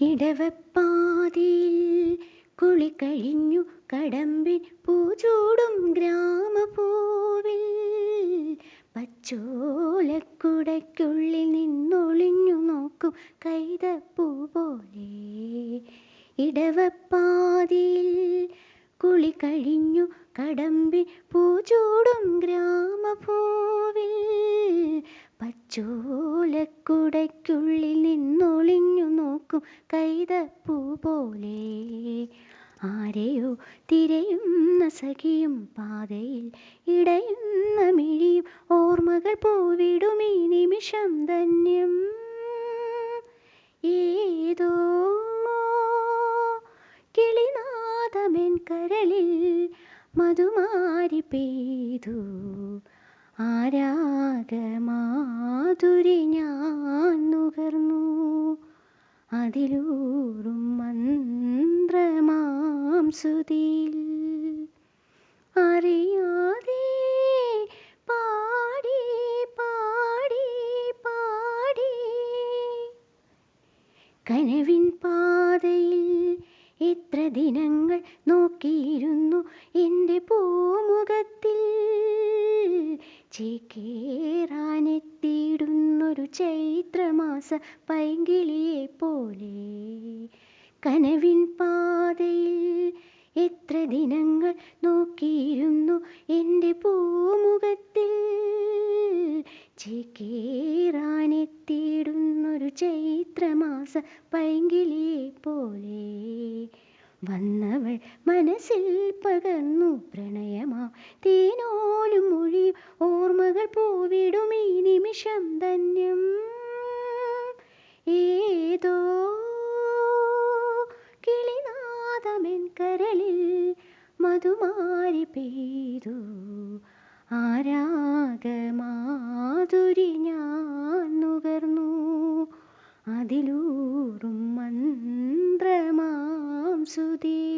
ഇടവപ്പാതിയിൽ കുളി കഴിഞ്ഞു കടമ്പിൻ പൂചൂടും ഗ്രാമപൂവിൽ പച്ചോലക്കുടയ്ക്കുള്ളിൽ നിന്നൊളിഞ്ഞു നോക്കും കൈതപ്പൂ പോലെ. ഇടവപ്പാതിയിൽ കുളി കഴിഞ്ഞു കടമ്പിൻ പൂചൂടും ഗ്രാമപൂവിൽ പച്ചോലക്കുടയ്ക്കുള്ളിൽ നിന്നൊളിഞ്ഞു നോക്കും കൈതപ്പൂ പോലെ. ആരെയോ തിരയുന്ന സഖിയും പാതയിൽ ഇടയുന്ന മിഴിയും ഓർമ്മകൾ പൂവിടും ഈ നിമിഷം ധന്യം. ഏതോ കിളിനാദമെൻ കരളിൽ മധുമാരി പെയ്തു. ആരാഗമാധുരി ഞാൻ നുകർന്നു. അതിലൂറും മന്ത്രമാം ശ്രുതിയിൽ അറിയാതെ പാടി പാടി പാടി. കനവിൻ പാതയിൽ എത്ര ദിനങ്ങൾ നോക്കിയിരുന്നു എൻ്റെ പൂമുഖത്തിൽ. ചേക്കേറാനെത്തിയിടുന്നൊരു ചൈത്രമാസ പൈങ്കിളിയെ പോലെ. കനവിൻ പാതയിൽ എത്ര ദിനങ്ങൾ നോക്കിയിരുന്നു എൻ്റെ പൂമുഖത്തിൽ. ചേക്കേറാനെത്തിയിടുന്നൊരു ചൈത്രമാസ പൈങ്കിളിയെ പോലെ. വന്നവൾ മനസ്സിൽ പകർന്നു പ്രണയമാ തേനോലും മൊഴിയും ഓർമ്മകൾ പൂവിടും ഈ നിമിഷം ധന്യം. ഏതോ കിളിനാദമെൻ കരളിൽ മധുമാരി പെയ്തു. ആരാഗമാധുരി ഞാൻ നുകർന്നു. അതിലൂറും മന്ത്രമാം ശ്രുതി.